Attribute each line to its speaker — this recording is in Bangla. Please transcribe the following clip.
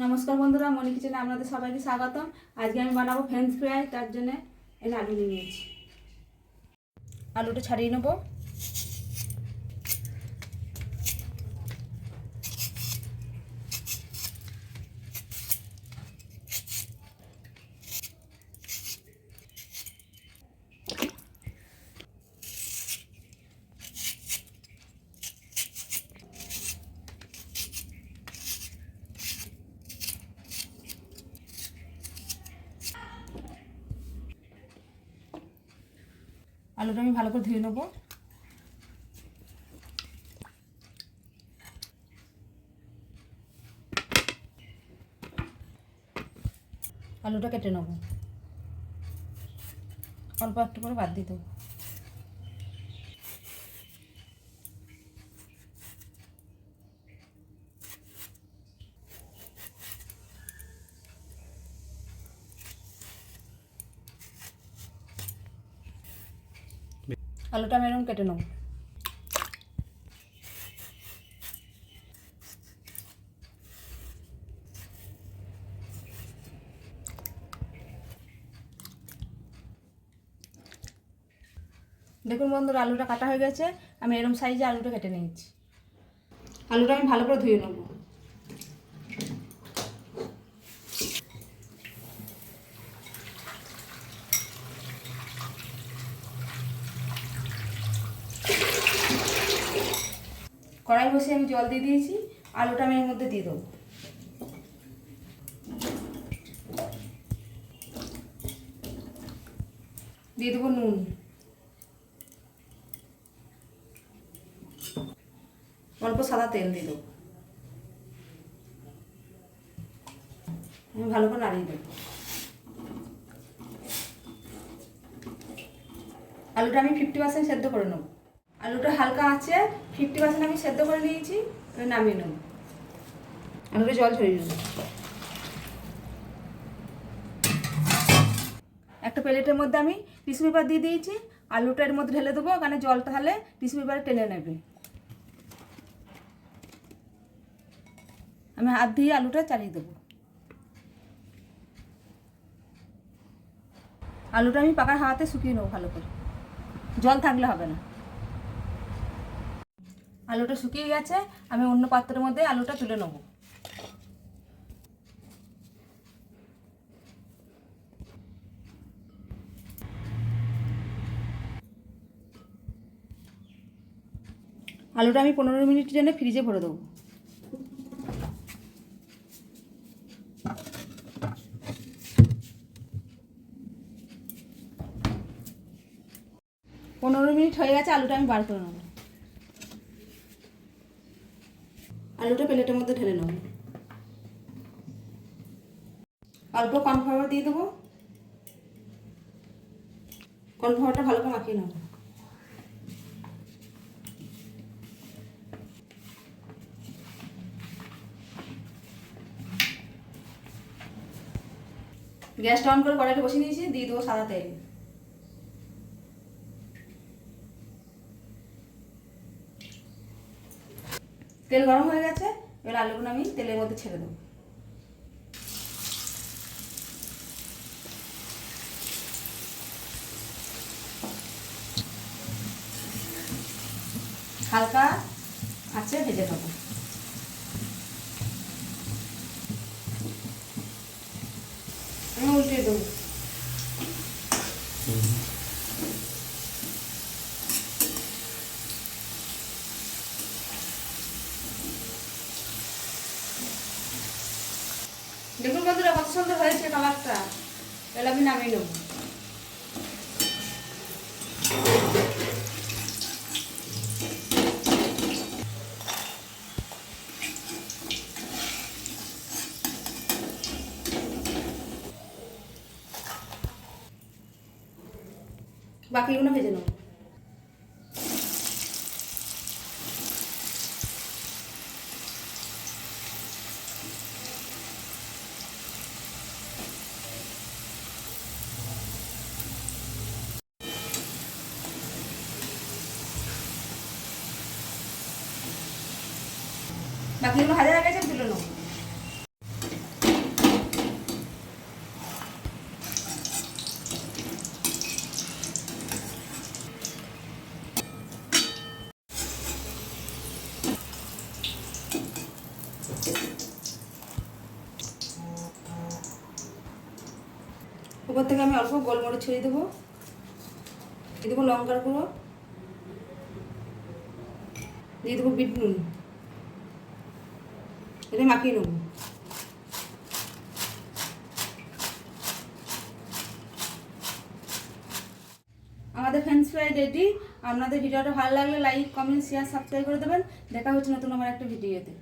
Speaker 1: নমস্কার বন্ধুরা, মনি কিচেনে আপনাদের সবাইকে স্বাগতম। আজকে আমি বানাবো ফ্রেঞ্চ ফ্রাই। তার জন্য এখানে আলু নিয়ে নিয়েছি। আলুটা ছাড়িয়ে নেবো। আলুটা আমি ভালো করে ধুয়ে নেবো। আলুটা কেটে নেবো, অল্প একটু করে বাদ দিয়ে দেবো। আলুটা আমি এরকম কেটে নেবো। দেখুন বন্ধুরা, আলুটা কাটা হয়ে গেছে। আমি এরকম সাইজে আলুটা কেটে নিয়েছি। আলুটা আমি ভালো করে ধুয়ে নেবো। কড়াই বসে আমি জল দিয়ে দিয়েছি। আলুটা আমি এর মধ্যে দিয়ে দেবো। দিয়ে দেবো নুন, অল্প সাদা তেল দিয়ে দেবো। আমি ভালো করে নাড়িয়ে দেবো। আলুটা আমি 50% সেদ্ধ করে নেবো। আলুটা হালকা আছে, 50% আমি সেদ্ধ করে নিয়েছি। এবার নামিয়ে নেব। আলুটা জল ছড়িয়ে নেব। একটা প্লেটের মধ্যে আমি টিস্যু পেপার দিয়ে দিয়েছি। আলুটা এর মধ্যে ঢেলে দেবো, কারণ জলটা হলে টিস্যু পেপারে টেনে নেবে। আমি হাত দিয়ে আলুটা চালিয়ে দেবো। আলুটা আমি পাকার হাওয়াতে শুকিয়ে নেবো ভালো করে, জল থাকলে হবে না। আলুটা শুকিয়ে গেছে, আমি অন্য পাত্রের মধ্যে আলুটা তুলে নেবো। আলুটা আমি 15 মিনিটের জন্য ফ্রিজে ভরে দেবো। পনেরো মিনিট হয়ে গেছে, আলুটা আমি বার করে নেবো। আলুটা প্লেটের মধ্যে ঢেলে নেবো। অল্প কর্নফ্লাওয়ার দিয়ে দেবো। কর্নফ্লাওয়ারটা ভালো করে মাখিয়ে নেবো। গ্যাসটা অন করে কড়াইটা বসিয়ে নিয়েছি। দিয়ে দেবো সাদা তেল। তেল গরম হয়ে গেছে, এবার আলুগুলো আমি তেলের মধ্যে ছেড়ে দেবো। হালকা আঁচে ভেজে নেবো। আমি উল্টে দেবো। দেখুন বন্ধুরা, কত সুন্দর হয়েছে কালারটা। এবার আমি নামিয়ে নেবো। বাকিগুলো ভেজে নেবো। বাকিগুলো ভাজা হয়ে গেছে, তুলে নেবো। উপর থেকে আমি অল্প গোলমরিচ ছড়িয়ে দেবো, দিয়ে দেবো লঙ্কার গুঁড়ো, দিয়ে দেবো বিট নুন, এটা মাখিয়ে নেবো। আমাদের ফ্রেঞ্চ ফ্রাই রেডি। আপনাদের ভিডিওটা ভালো লাগলে লাইক, কমেন্ট, শেয়ার, সাবস্ক্রাইব করে দেবেন। দেখা হচ্ছে নতুন আমার একটা ভিডিওতে।